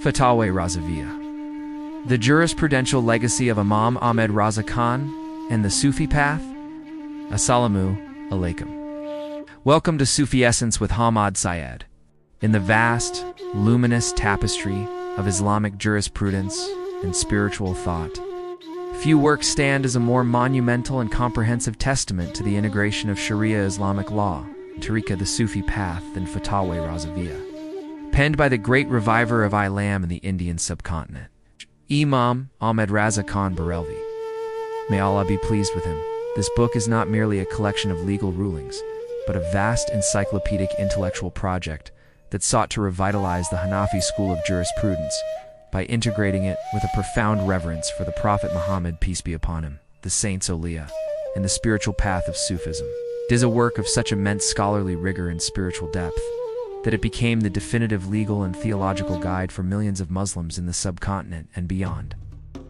Fatawa-i Razawiyya. The jurisprudential legacy of Imam Ahmed Raza Khan and the Sufi path. Assalamu alaikum. Welcome to Sufi Essence with Hammad Syed. In the vast, luminous tapestry of Islamic jurisprudence and spiritual thought, few works stand as a more monumental and comprehensive testament to the integration of Sharia Islamic law, Tariqa the Sufi path, than Fatawa-i Razawiyya. Penned by the great reviver of Islam in the Indian subcontinent, Imam Ahmed Raza Khan Barelvi. May Allah be pleased with him. This book is not merely a collection of legal rulings, but a vast encyclopedic intellectual project that sought to revitalize the Hanafi school of jurisprudence by integrating it with a profound reverence for the Prophet Muhammad, peace be upon him, the saints' awliya, and the spiritual path of Sufism. It is a work of such immense scholarly rigor and spiritual depth that it became the definitive legal and theological guide for millions of Muslims in the subcontinent and beyond.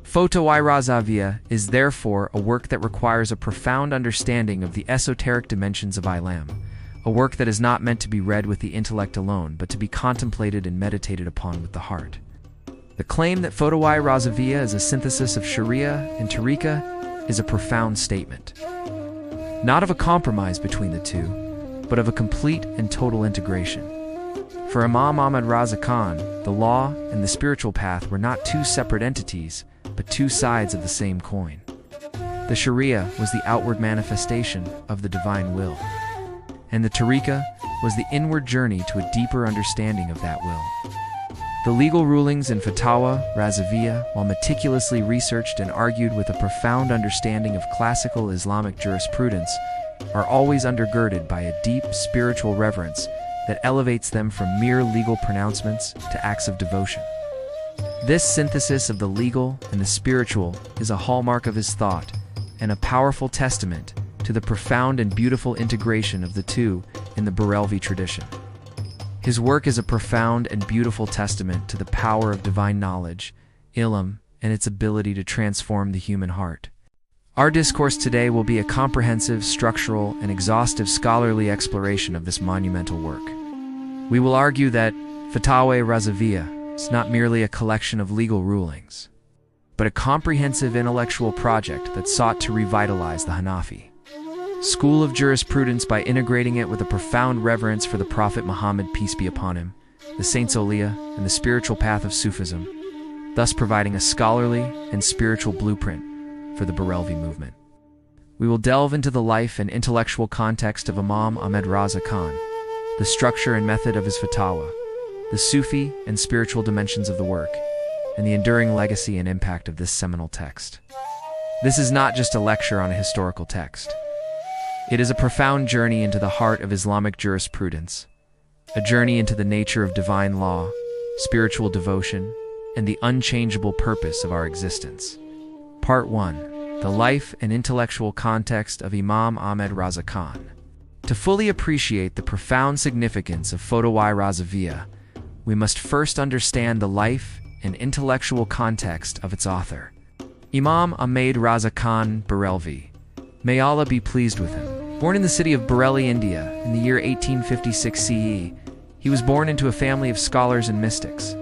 Fatawa-i Razawiyya is therefore a work that requires a profound understanding of the esoteric dimensions of Islam, a work that is not meant to be read with the intellect alone, but to be contemplated and meditated upon with the heart. The claim that Fatawa-i Razawiyya is a synthesis of Sharia and Tariqa is a profound statement, not of a compromise between the two, but of a complete and total integration. For Imam Ahmed Raza Khan, the law and the spiritual path were not two separate entities, but two sides of the same coin. The Sharia was the outward manifestation of the divine will, and the Tariqa was the inward journey to a deeper understanding of that will. The legal rulings in Fatawa-i Razawiyya, while meticulously researched and argued with a profound understanding of classical Islamic jurisprudence, are always undergirded by a deep spiritual reverence that elevates them from mere legal pronouncements to acts of devotion. This synthesis of the legal and the spiritual is a hallmark of his thought and a powerful testament to the profound and beautiful integration of the two in the Barelvi tradition. His work is a profound and beautiful testament to the power of divine knowledge, ilm, and its ability to transform the human heart. Our discourse today will be a comprehensive, structural, and exhaustive scholarly exploration of this monumental work. We will argue that Fatawa-i Razawiyya is not merely a collection of legal rulings, but a comprehensive intellectual project that sought to revitalize the Hanafi school of jurisprudence by integrating it with a profound reverence for the Prophet Muhammad, peace be upon him, the saints' awliya, and the spiritual path of Sufism, thus providing a scholarly and spiritual blueprint for the Barelvi movement. We will delve into the life and intellectual context of Imam Ahmed Raza Khan, the structure and method of his fatwa, the Sufi and spiritual dimensions of the work, and the enduring legacy and impact of this seminal text. This is not just a lecture on a historical text. It is a profound journey into the heart of Islamic jurisprudence, a journey into the nature of divine law, spiritual devotion, and the unchangeable purpose of our existence. Part 1. The Life and Intellectual Context of Imam Ahmed Raza Khan. To fully appreciate the profound significance of Fatawa-i Razawiyya, we must first understand the life and intellectual context of its author, Imam Ahmed Raza Khan Barelvi. May Allah be pleased with him. Born in the city of Barelvi, India, in the year 1856 CE, he was born into a family of scholars and mystics.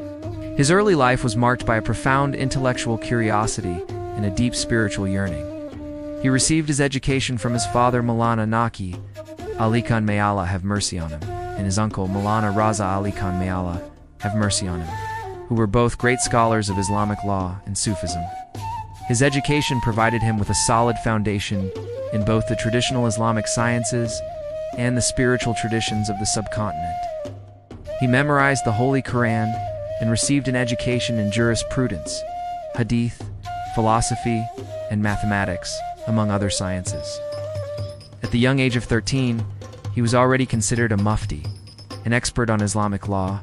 His early life was marked by a profound intellectual curiosity and a deep spiritual yearning. He received his education from his father Maulana Naki Ali Khan, may Allah have mercy on him, and his uncle Maulana Raza Ali Khan, may Allah have mercy on him, who were both great scholars of Islamic law and Sufism. His education provided him with a solid foundation in both the traditional Islamic sciences and the spiritual traditions of the subcontinent. He memorized the Holy Quran and received an education in jurisprudence, hadith, philosophy, and mathematics, among other sciences. At the young age of 13, he was already considered a mufti, an expert on Islamic law,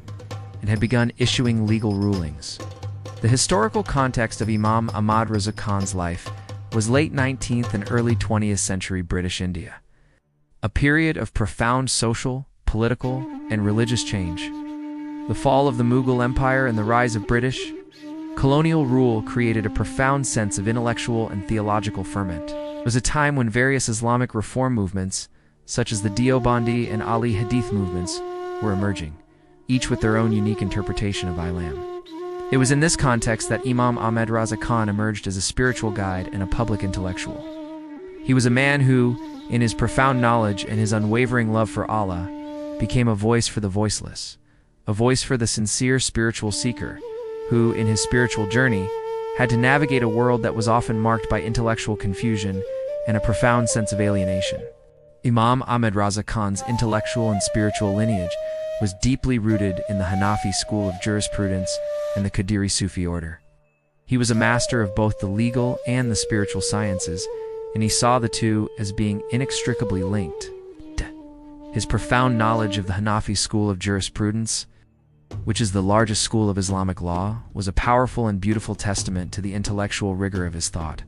and had begun issuing legal rulings. The historical context of Imam Ahmed Raza Khan's life was late 19th and early 20th century British India, a period of profound social, political, and religious change. The fall of the Mughal Empire and the rise of British colonial rule created a profound sense of intellectual and theological ferment. It was a time when various Islamic reform movements, such as the Deobandi and Ali Hadith movements, were emerging, each with their own unique interpretation of Islam. It was in this context that Imam Ahmed Raza Khan emerged as a spiritual guide and a public intellectual. He was a man who, in his profound knowledge and his unwavering love for Allah, became a voice for the voiceless, a voice for the sincere spiritual seeker, who, in his spiritual journey, had to navigate a world that was often marked by intellectual confusion and a profound sense of alienation. Imam Ahmed Raza Khan's intellectual and spiritual lineage was deeply rooted in the Hanafi school of jurisprudence and the Qadiri Sufi order. He was a master of both the legal and the spiritual sciences, and he saw the two as being inextricably linked. His profound knowledge of the Hanafi school of jurisprudence, which is the largest school of Islamic law, was a powerful and beautiful testament to the intellectual rigor of his thought.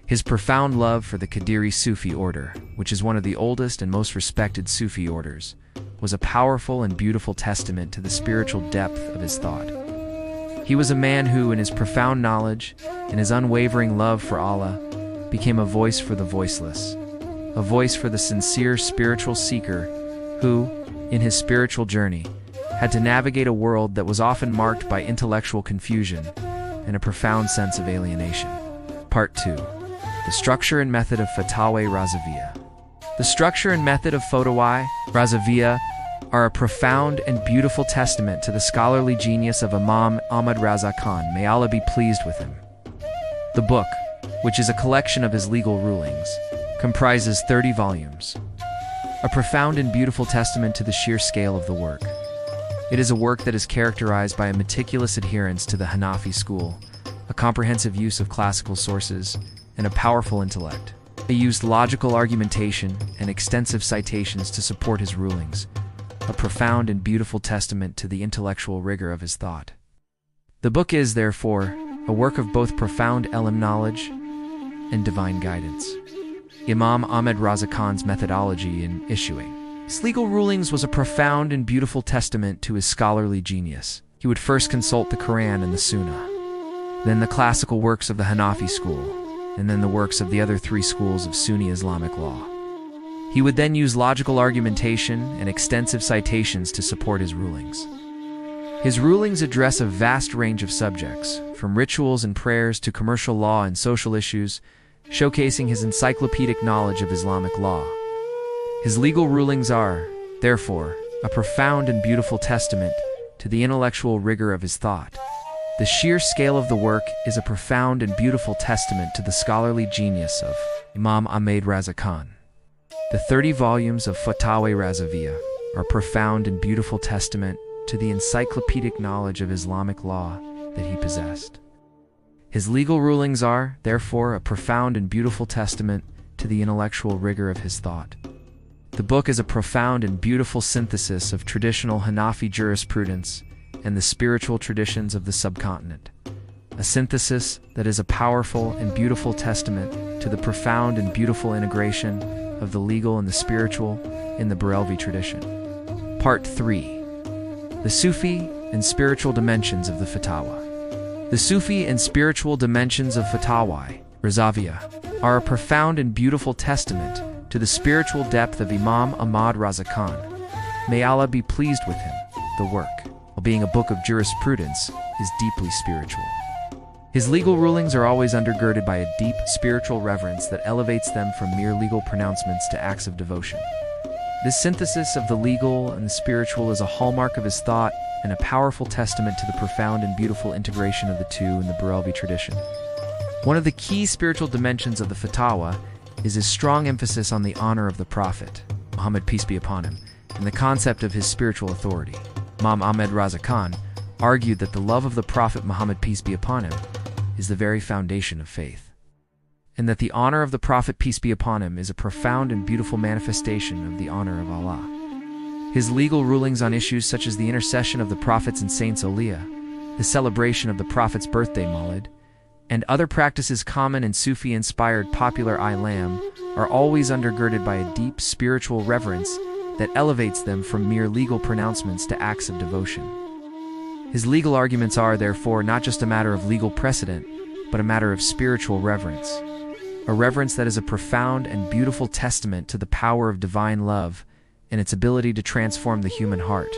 His profound love for the Qadiri Sufi order, which is one of the oldest and most respected Sufi orders, was a powerful and beautiful testament to the spiritual depth of his thought. He was a man who, in his profound knowledge and his unwavering love for Allah, became a voice for the voiceless, a voice for the sincere spiritual seeker who, in his spiritual journey, had to navigate a world that was often marked by intellectual confusion and a profound sense of alienation. Part 2. The structure and method of Fatawa-i Razawiyya. The structure and method of Fatawa-i Razawiyya are a profound and beautiful testament to the scholarly genius of Imam Ahmed Raza Khan. May Allah be pleased with him. The book, which is a collection of his legal rulings, comprises 30 volumes. A profound and beautiful testament to the sheer scale of the work. It is a work that is characterized by a meticulous adherence to the Hanafi school, a comprehensive use of classical sources, and a powerful intellect. He used logical argumentation and extensive citations to support his rulings, a profound and beautiful testament to the intellectual rigor of his thought. The book is, therefore, a work of both profound ilm knowledge and divine guidance. Imam Ahmed Raza Khan's methodology in issuing his legal rulings was a profound and beautiful testament to his scholarly genius. He would first consult the Quran and the Sunnah, then the classical works of the Hanafi school, and then the works of the other three schools of Sunni Islamic law. He would then use logical argumentation and extensive citations to support his rulings. His rulings address a vast range of subjects, from rituals and prayers to commercial law and social issues, showcasing his encyclopedic knowledge of Islamic law. His legal rulings are, therefore, a profound and beautiful testament to the intellectual rigor of his thought. The sheer scale of the work is a profound and beautiful testament to the scholarly genius of Imam Ahmed Raza Khan. The 30 volumes of Fatawa-i Razawiyya are a profound and beautiful testament to the encyclopedic knowledge of Islamic law that he possessed. His legal rulings are, therefore, a profound and beautiful testament to the intellectual rigor of his thought. The book is a profound and beautiful synthesis of traditional Hanafi jurisprudence and the spiritual traditions of the subcontinent, a synthesis that is a powerful and beautiful testament to the profound and beautiful integration of the legal and the spiritual in the Barelvi tradition. Part 3. The Sufi and spiritual dimensions of the Fatawa. The Sufi and spiritual dimensions of Fatawa-i Razawiyya are a profound and beautiful testament to the spiritual depth of Imam Ahmed Raza Khan. May Allah be pleased with him. The work, while being a book of jurisprudence, is deeply spiritual. His legal rulings are always undergirded by a deep spiritual reverence that elevates them from mere legal pronouncements to acts of devotion. This synthesis of the legal and the spiritual is a hallmark of his thought and a powerful testament to the profound and beautiful integration of the two in the Barelvi tradition. One of the key spiritual dimensions of the Fatawa is his strong emphasis on the honor of the Prophet, Muhammad peace be upon him, and the concept of his spiritual authority. Imam Ahmed Raza Khan argued that the love of the Prophet Muhammad peace be upon him is the very foundation of faith, and that the honor of the Prophet peace be upon him is a profound and beautiful manifestation of the honor of Allah. His legal rulings on issues such as the intercession of the prophets and saints awliya, the celebration of the Prophet's birthday Mawlid, and other practices common in Sufi-inspired popular Islam are always undergirded by a deep spiritual reverence that elevates them from mere legal pronouncements to acts of devotion. His legal arguments are, therefore, not just a matter of legal precedent, but a matter of spiritual reverence, a reverence that is a profound and beautiful testament to the power of divine love and its ability to transform the human heart.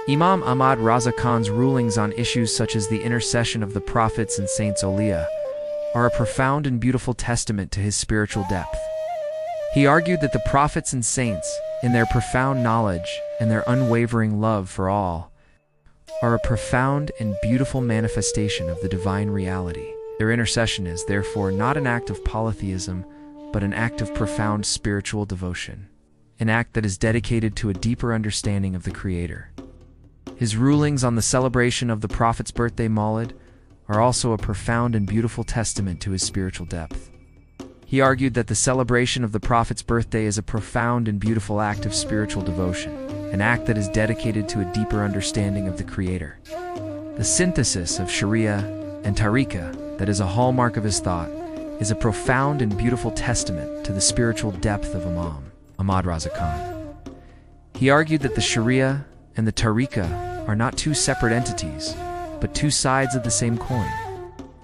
Imam Ahmed Raza Khan's rulings on issues such as the intercession of the prophets and saints awliya are a profound and beautiful testament to his spiritual depth. He argued that the prophets and saints, in their profound knowledge and their unwavering love for all, are a profound and beautiful manifestation of the divine reality. Their intercession is, therefore, not an act of polytheism, but an act of profound spiritual devotion, an act that is dedicated to a deeper understanding of the Creator. His rulings on the celebration of the Prophet's birthday Mawlid are also a profound and beautiful testament to his spiritual depth. He argued that the celebration of the Prophet's birthday is a profound and beautiful act of spiritual devotion, an act that is dedicated to a deeper understanding of the Creator. The synthesis of Sharia and Tariqa that is a hallmark of his thought is a profound and beautiful testament to the spiritual depth of Imam Ahmed Raza Khan. He argued that the Sharia and the Tariqa are not two separate entities, but two sides of the same coin.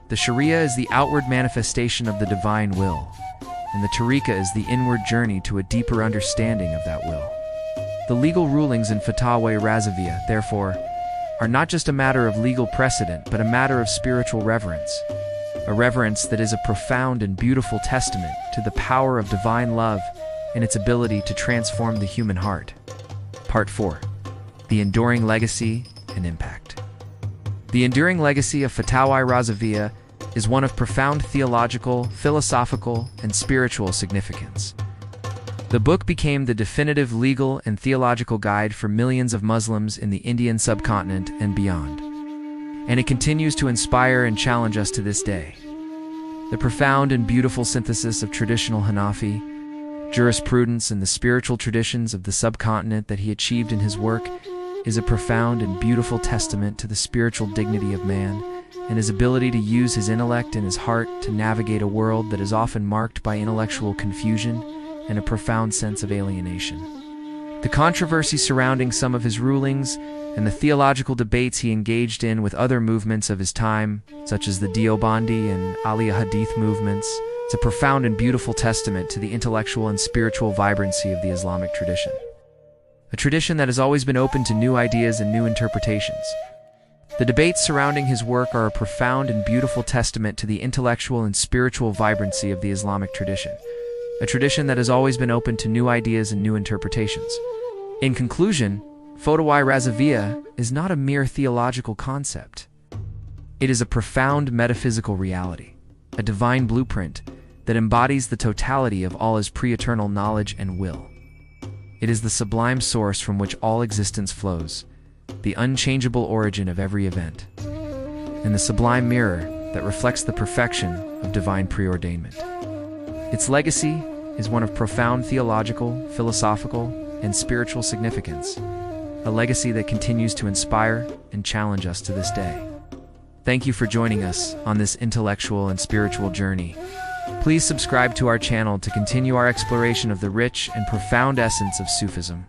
The Sharia is the outward manifestation of the divine will, and the Tariqa is the inward journey to a deeper understanding of that will. The legal rulings in Fatawa-i Razawiyya, therefore, are not just a matter of legal precedent, but a matter of spiritual reverence, a reverence that is a profound and beautiful testament to the power of divine love and its ability to transform the human heart. Part 4. The enduring legacy and impact. The enduring legacy of Fatawa-i Razawiyya is one of profound theological, philosophical, and spiritual significance. The book became the definitive legal and theological guide for millions of Muslims in the Indian subcontinent and beyond, and it continues to inspire and challenge us to this day. The profound and beautiful synthesis of traditional Hanafi, jurisprudence, and the spiritual traditions of the subcontinent that he achieved in his work is a profound and beautiful testament to the spiritual dignity of man and his ability to use his intellect and his heart to navigate a world that is often marked by intellectual confusion and a profound sense of alienation. The controversy surrounding some of his rulings and the theological debates he engaged in with other movements of his time, such as the Deobandi and awliya Hadith movements, is a profound and beautiful testament to the intellectual and spiritual vibrancy of the Islamic tradition. A tradition that has always been open to new ideas and new interpretations. The debates surrounding his work are a profound and beautiful testament to the intellectual and spiritual vibrancy of the Islamic tradition, a tradition that has always been open to new ideas and new interpretations. In conclusion, Fatawa-i Razawiyya is not a mere theological concept. It is a profound metaphysical reality, a divine blueprint that embodies the totality of all his pre-eternal knowledge and will. It is the sublime source from which all existence flows, the unchangeable origin of every event, and the sublime mirror that reflects the perfection of divine preordainment. Its legacy is one of profound theological, philosophical, and spiritual significance, a legacy that continues to inspire and challenge us to this day. Thank you for joining us on this intellectual and spiritual journey. Please subscribe to our channel to continue our exploration of the rich and profound essence of Sufism.